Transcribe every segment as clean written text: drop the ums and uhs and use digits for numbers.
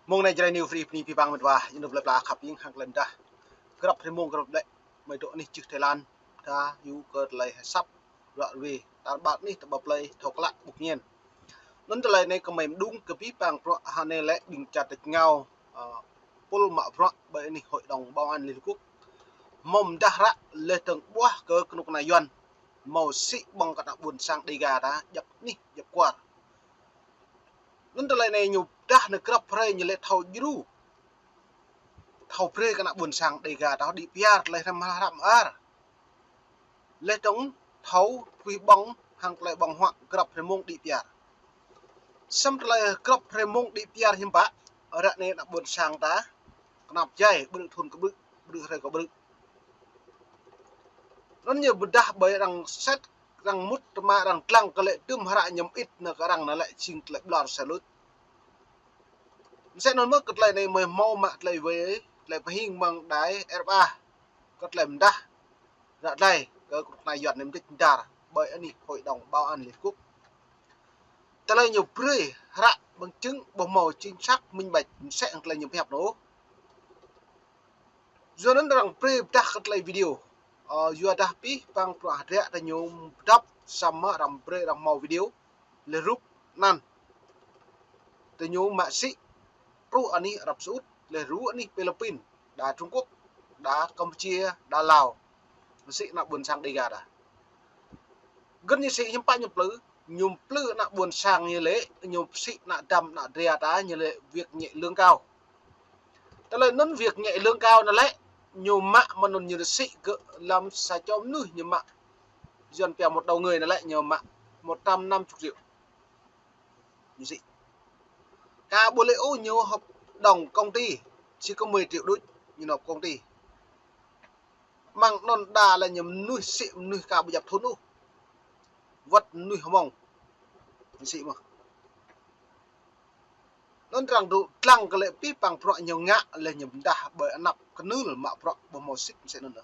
mong này chơi new free phi bang mình và những đợt là khắp những hàng lần ra gặp thêm mong gặp đấy mấy độ này chữ Thái Lan ta yêu cơ lại sắp đoạn vì ta bạn này tập play thuộc lại bục nhiên nên từ này có mấy đúng cái phi bang pro hà này lại bình chặt được nhau pol mạ pro bởi này hội đồng bảo an liên quốc mong đã ra lệ từng bua cơ nục này yuan màu sĩ bằng cả buồn sang đi gà đã dập ní dập qua nên từ này nhục đã được gặp phải như lệ thầu dữ thầu pre kana buồn sang đầy gà đó đi piar lại tham ar lệ trống thấu quy bóng hàng lại bằng hoạn gặp phải mông đi piar xâm lại gặp phải mông đi piar hiểm bạ ở đoạn này là buồn sang ta nạp dây bự thôn có bự hay có bự nó nhiều bự đa bởi rằng xét rằng mút mà rằng trăng có lệ tươm hạ nhầm ít là cái rằng nó lại chinh lại lọt sẽ lút sẽ nói mất cái lại này mời mau mạ lại với lại phải hình bằng đáy R3 có làm đa dạ đây cái cuộc này dọn niềm tin đà bởi anh hội đồng bảo an liên quốc ta lại nhiều pre hạ bằng chứng bằng màu chính xác minh bạch sẽ là nhiều hẹp nó do nó rằng pre đã cắt lại video do đã pi bằng pro hạt ra nhiều đắp sama rằng pre rằng màu video le rút nan từ nhiều mạ sĩ pro anh Ả Rập Xê Út le rú anh Philippines đã Trung Quốc đã Campuchia đã Lào sĩ nạ buồn sang đi gà đã gần như sĩ nhập lứ nhung plư nạ buồn sang như lễ nhung sĩ nạ đầm nạ rìa đá như lễ việc nhẹ lương cao ta lời nấn việc nhẹ lương cao là lẽ nhung mạ mà nó như sĩ làm sao cho nuôi như mạ dần kèo một đầu người là lại nhiều mạ 150 triệu như sĩ cả bộ lễ ô nhiều hợp đồng công ty chỉ có 10 triệu đôi như nộp công ty mang non đà là nhầm nuôi sĩ nuôi cả bây giờ thốn ô vật nuôi hồng mong sĩ mà nó rằng đủ lăng cái lệ pi bằng pro nhiều ngã là nhầm đà bởi nạp cái nữ là mạ pro bằng màu xích sẽ nữa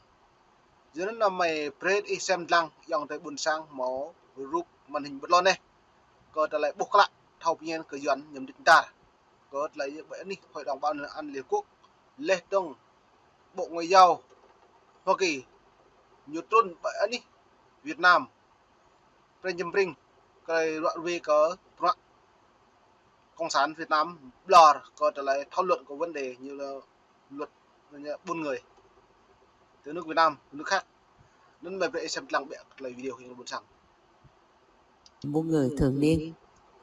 dưới nó là mày bread y xem lăng dòng tới buồn sang máu rút màn hình bật lon này có ta lại buộc lại thầu nhiên cái dọn nhầm định ta có lại bởi đi hội đồng bảo an liên quốc lê tông bộ ngoại giao Hoa Kỳ nhiều tuần bởi đi Việt Nam Pring cái đoạn về có cộng sản Việt Nam blur có trở lại thảo luận của vấn đề như là luật buôn người từ nước Việt Nam nước khác nên mà vậy xem lăng bẹ lại video hình buôn sang buôn người thường niên.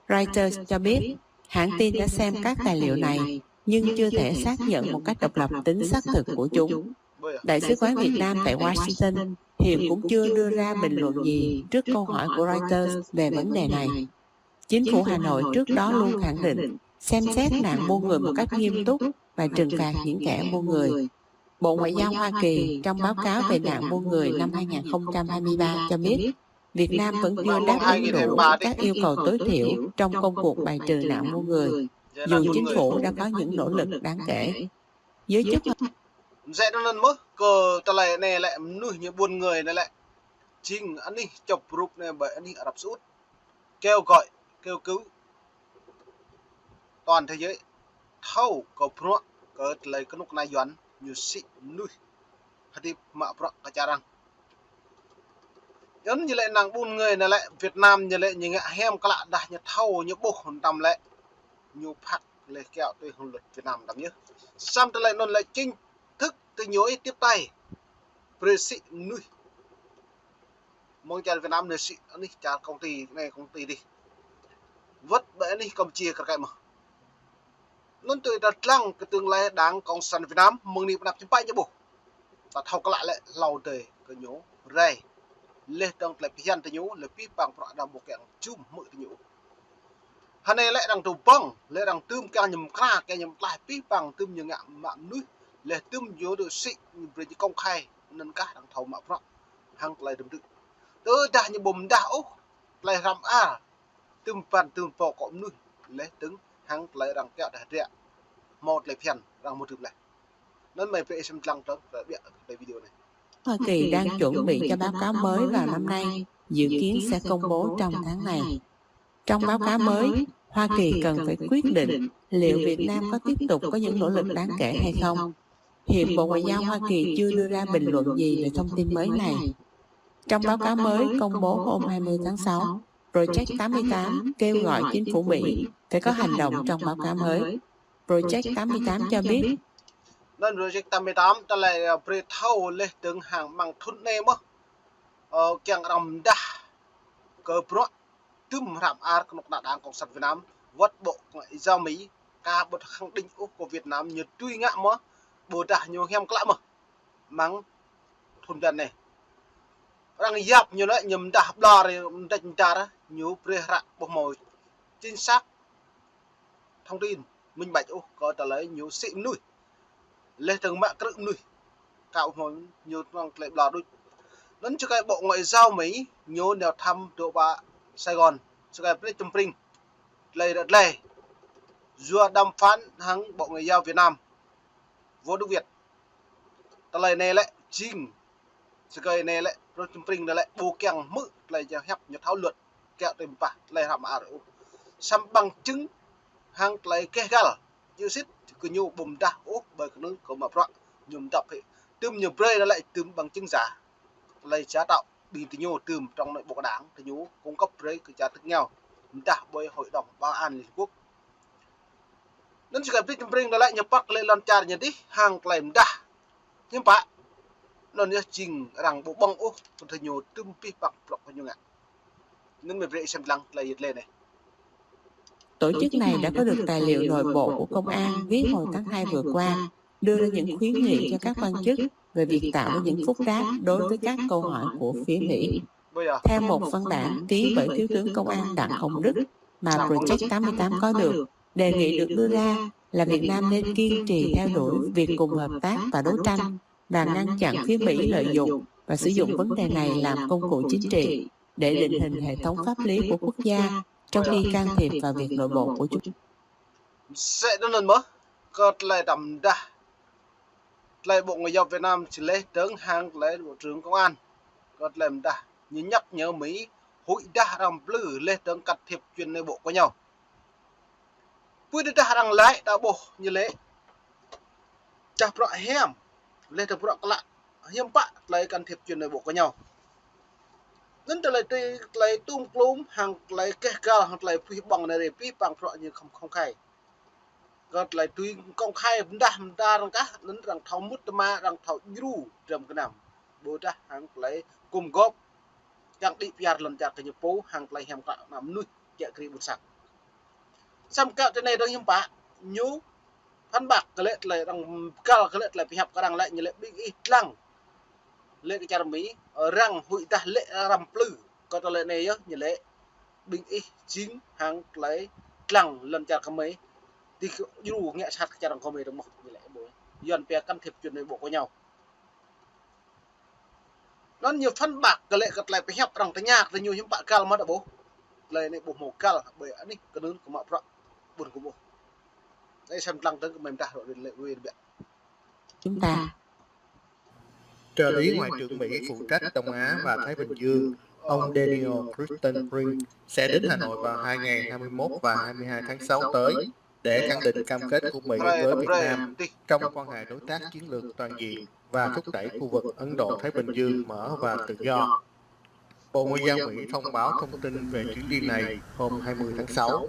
Reuters cho biết hãng tin đã xem các tài liệu này nhưng chưa thể xác nhận một cách độc lập tính xác thực của chúng. Đại sứ quán Việt Nam tại Washington hiện cũng chưa đưa ra bình luận gì trước câu hỏi của Reuters về vấn đề này. Chính phủ Hà Nội trước đó luôn khẳng định xem xét nạn buôn người một cách nghiêm túc và trừng phạt những kẻ buôn người. Bộ Ngoại giao Hoa Kỳ trong báo cáo về nạn buôn người năm 2023 cho biết Việt Nam vẫn chưa đáp ứng đủ các yêu cầu tối thiểu trong công cuộc bài trừ nạn buôn người, dù chính phủ đã có những nỗ lực đáng kể. Giới chức dễ nó lên mất cờ ta lại này lại nuôi như buôn người này lại chính anh đi chụp group này bởi anh đi Ả Rập Xê Út kêu gọi kêu cứu toàn thế giới thâu có pro có lấy cái lúc này doán như sĩ nuôi hadi mạ pro cả cha rằng giống như lại nàng buôn người này lại Việt Nam như lại như ngạ hem các lạ đã như thâu như bộ hồn đầm lại như phát lấy kẹo tôi hồn luật Việt Nam đầm nhớ xong ta lại nó lại chính thức từ nhối tiếp tay Brexit nuôi mong cha Việt Nam này sĩ anh đi cha công ty này công ty đi vất bẽ đi Campuchia cả cái mà nó tôi đặt lăng cái tương lai đáng cộng sản Việt Nam mừng đi nạp chấm bay như bộ và thâu các lại lâu đời cái nhố ray lê đông lại pian từ nhố là pi bằng pro đam một kẹng chum mự từ nhố hắn này lại đang tụ băng lại đang tươm ca nhầm kha cái nhầm lại pi bằng tươm như ngạm mạm núi lại tươm nhố được sĩ về công khai nên cả đang thâu mạ pro hàng lại đừng tự tới đã như bùm đảo lại làm tươm phàn tươm phò cọm núi lấy đứng hàng lại đang kẹo đại rẻ một lại phiền đang một thực này nên mày phải xem lăng trong cái video này. Hoa Kỳ đang chuẩn bị cho báo cáo mới vào năm nay, dự kiến sẽ công bố trong tháng này. Trong báo cáo mới, Hoa Kỳ cần phải quyết định liệu Việt Nam có tiếp tục có những nỗ lực đáng kể hay không. Hiện Bộ Ngoại giao Hoa Kỳ chưa đưa ra bình luận gì về thông tin mới này. Trong báo cáo mới công bố hôm 20 tháng 6, Project 88 kêu gọi chính phủ Mỹ phải có hành động trong báo cáo mới. Project 88 cho biết nên Project 88 ta lại pre thâu lên từng hàng bằng thun nêm á chẳng làm đa cơ pro tùm rạm ar công đảng Cộng sản Việt Nam vất Bộ Ngoại giao Mỹ ca bật khẳng định của Việt Nam như tuy ngạ mà bồ đà nhiều hem lắm mà mang thun đàn này rằng giáp như lại nhầm đạp đò rồi đánh trả đó nhiều pre rạ bộ mồi chính xác thông tin minh bạch có trả lời nhiều xịn nuôi lên từng mạng cự nuôi cạo mồi nhiều bằng lệ đò đôi đến cho cái Bộ Ngoại giao Mỹ nhiều đèo thăm độ bà Sài Gòn cho cái President Pring lấy đợt lề vừa đàm phán hàng Bộ Ngoại giao Việt Nam vô Đức Việt ta lời này lại chính cho cái này lại President Pring lại bù kèng mự lại cho hẹp nhật tháo luật kẹo tìm bạc lại làm ảo xăm bằng chứng hàng lấy cái gal như xít cứ nhiều bùm đa bởi cái nước của mà rộng nhầm tập hệ tươm nhiều bray nó lại tươm bằng chứng giả lấy giá tạo bị tình nhiều tươm trong nội bộ đảng thì nhú cung cấp bray cái giá thức nhau đã bởi hội đồng bảo an liên quốc nên chỉ cần biết bring nó lại nhập bắc lên lan tràn nhận đi hàng làm đa nhưng bạn nó như trình rằng bộ bông ô còn thời nhiều tươm pi bạc lọc bao nhiêu ngạn nên mình về xem lăng là lên này. Tổ chức này đã có được tài liệu nội bộ của công an viết hồi tháng 2 vừa qua, đưa ra những khuyến nghị cho các quan chức về việc tạo ra những phúc đáp đối với các câu hỏi của phía Mỹ. Theo một văn bản ký bởi Thiếu tướng Công an Đặng Hồng Đức mà Project 88 có được, đề nghị được đưa ra là Việt Nam nên kiên trì theo đuổi việc cùng hợp tác và đấu tranh và ngăn chặn phía Mỹ lợi dụng và sử dụng vấn đề này làm công cụ chính trị để định hình hệ thống pháp lý của quốc gia trong khi can thiệp vào việc nội bộ của chúng. Sẽ đơn lần mới có lại đầm đa lại Bộ Ngoại giao Việt Nam chỉ lấy tướng hàng lấy Bộ trưởng Công an có làm đa như nhắc nhớ Mỹ hội đa làm lử lên tướng can thiệp chuyên nội bộ của nhau vui đa đang lái đã bộ như lẽ chạp rõ hem lên được rõ lạ hiếm bạ lấy can thiệp chuyên nội bộ của nhau nên từ lấy tung klum hàng lấy cái cao hàng lấy phi bằng này để phi bằng rõ như không khai còn lại tuy công khai đa rằng các đến rằng thầu mút ma rằng thầu ru trong cái nào bố ta hàng lấy cùng góp chẳng đi piar lần chặt cái nhập phố hàng lấy hem cạo nằm nuôi chạy kiri bút sạc xong cạo trên này đang hiếm bạ nhú phán bạc cái lệ lại rằng cao cái lệ lại bị hẹp cái đằng lại như lệ bị ít lăng lệ cái cha Mỹ ở răng hụi ta lệ làm plư còn lệ này nhá như lệ bình ít chính hàng lấy lăng lần chặt cái mấy thì dù nghe sát cha đằng không hề được một như lệ bố dần bè can thiệp chuyện nội bộ của nhau nó nhiều phân bạc cái lệ lại bị hẹp rằng cái nhà thì nhiều những bạn cao mà đã bố lệ này bộ màu cao bởi anh ấy cái lớn của mọi rộng buồn của bố đây xem lăng tới mình ta rồi lệ quyền biệt chúng ta. Trợ lý Ngoại trưởng Mỹ phụ trách Đông Á và Thái Bình Dương, ông Daniel Kritenbrink sẽ đến Hà Nội vào 2 ngày 21 và 22 tháng 6 tới để khẳng định cam kết của Mỹ với Việt Nam trong quan hệ đối tác chiến lược toàn diện và thúc đẩy khu vực Ấn Độ-Thái Bình Dương mở và tự do. Bộ Ngoại giao Mỹ thông báo thông tin về chuyến đi này hôm 20 tháng 6.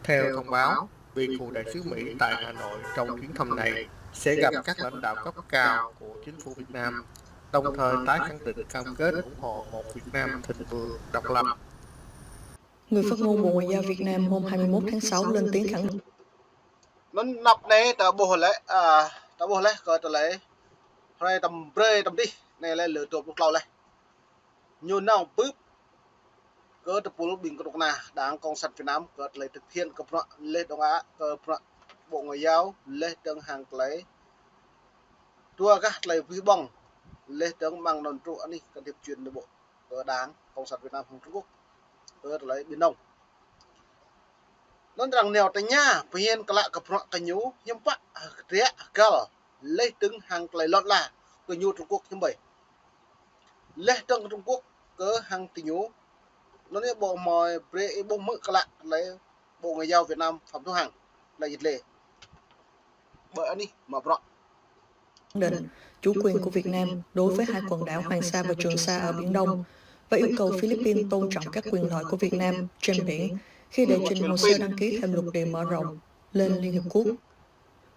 Theo thông báo, vị phụ đại sứ Mỹ tại Hà Nội trong chuyến thăm này sẽ gặp các lãnh đạo cấp cao của chính phủ Việt Nam, đồng thời tái khẳng định cam kết ủng hộ một Việt Nam thịnh vượng độc lập. Người phát ngôn Bộ Ngoại giao Việt Nam hôm 21 tháng 6 lên tiếng khẳng định. Nó nắp này ta bộ lấy gọi ta lấy rồi tầm bơi tầm đi này là lựa chọn lúc lâu này nhiều nào bước cơ tập bộ bình cộng na đảng Cộng sản Việt Nam có lấy thực hiện cấp đoạn lên Đông Á Bộ Ngoại giao lên tương hàng lấy tua các lấy vi bằng lên tương mang đòn trụ anh đi can thiệp chuyện nội bộ của đảng Cộng sản Việt Nam Trung Quốc có lấy Biển Đông nó rằng nèo tại nhà phải hiện cái lại cặp đoạn cái nhú hiếm bạ rẻ cao lấy tương hàng lấy lọt là của nhu Trung Quốc hiếm bảy lấy tương Trung Quốc có hàng tỷ nhú nó này bộ mồi bre bộ mực cái lại lấy Bộ Ngoại giao Việt Nam Phạm Thu Hằng là dịch lệ bởi anh đi mà rõ định chủ quyền của Việt Nam đối với hai quần đảo Hoàng Sa và Trường Sa ở Biển Đông và yêu cầu Philippines tôn trọng các quyền lợi của Việt Nam trên biển khi đệ trình hồ sơ đăng ký thêm lục địa mở rộng lên Liên Hiệp Quốc.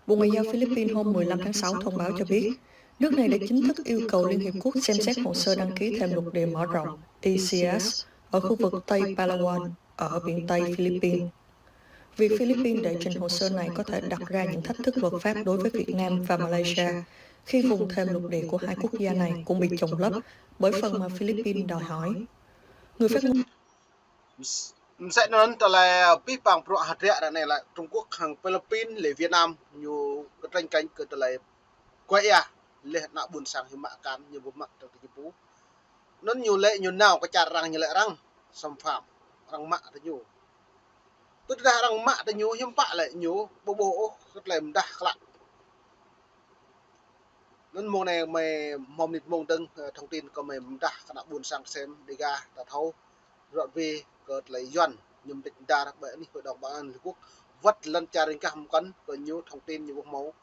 Bộ Ngoại giao Philippines hôm 15 tháng 6 thông báo cho biết, nước này đã chính thức yêu cầu Liên Hiệp Quốc xem xét hồ sơ đăng ký thêm lục địa mở rộng ECS ở khu vực Tây Palawan ở biển Tây Philippines. Việc Philippines đệ trình hồ sơ này có thể đặt ra những thách thức luật pháp đối với Việt Nam và Malaysia khi vùng thêm lục địa của hai quốc gia này cũng bị chồng lấp bởi phần mà Philippines đòi hỏi. Người phát ngôn sẽ nói là pi bằng pro hạt rẻ này là Trung Quốc hàng Philippines lấy Việt Nam nhiều cái tranh cánh cái là quay à lệ nạ buồn sang hiểm mạ can như bộ mặt trong cái bố nó nhiều lệ nhiều nào cái chả răng như lệ răng xâm phạm răng mạ thì nhiều tức ra răng mạ thì nhiều hiểm bạ lại nhiều bộ rất là đa lặng nên môn này mày mong nịt mong đừng thông tin có mày đa nạ buồn sang xem đi ga ta thâu rồi về cợt lấy doan nhưng định đa đặc biệt hội đồng bảo an Liên Hợp Quốc vắt lần cha đến các hầm cắn có nhiều thông tin nhiều máu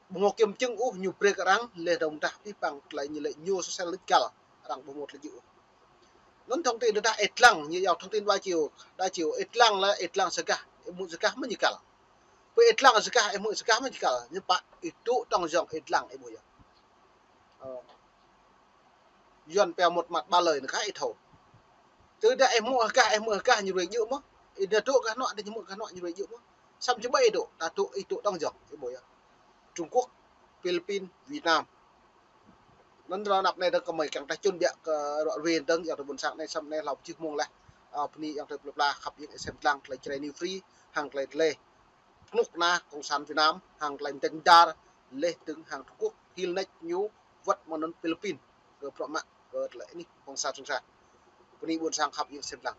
một kiểm chứng nhiều prek răng lệ đồng đặc pi bằng lại như lệ nhiều social legal rằng bộ một là chịu nên thông tin đã ít lăng như giàu thông tin đa chiều ít lăng là ít lăng saka muốn saka mới như cả với ít lăng saka em muốn saka mới như cả nhưng bạn itu trong dòng ít lăng em bây giờ doan bèo một mặt ba lời nó khác ít thầu từ đây em mua cả như vậy nhiều mà để tụ cái nọ để mua cái nọ như vậy nhiều mà xong chứ bay độ ta tụ đang dòng cái buổi Trung Quốc Philippines Việt Nam nên đó nạp này được có mấy càng ta chôn bịa đoạn viên đơn ở buồn sáng này xong này lọc chiếc mông lại pni yang thực lập là khắp những xem lăng lại chơi new free hàng lại lê lúc na cộng sản Việt Nam hàng lại tên đa lê từng hàng Trung Quốc hill neck new vật mà nó Philippines rồi mạng rồi lại ní cộng sản Trung Sa pni buồn sáng khắp những xem lăng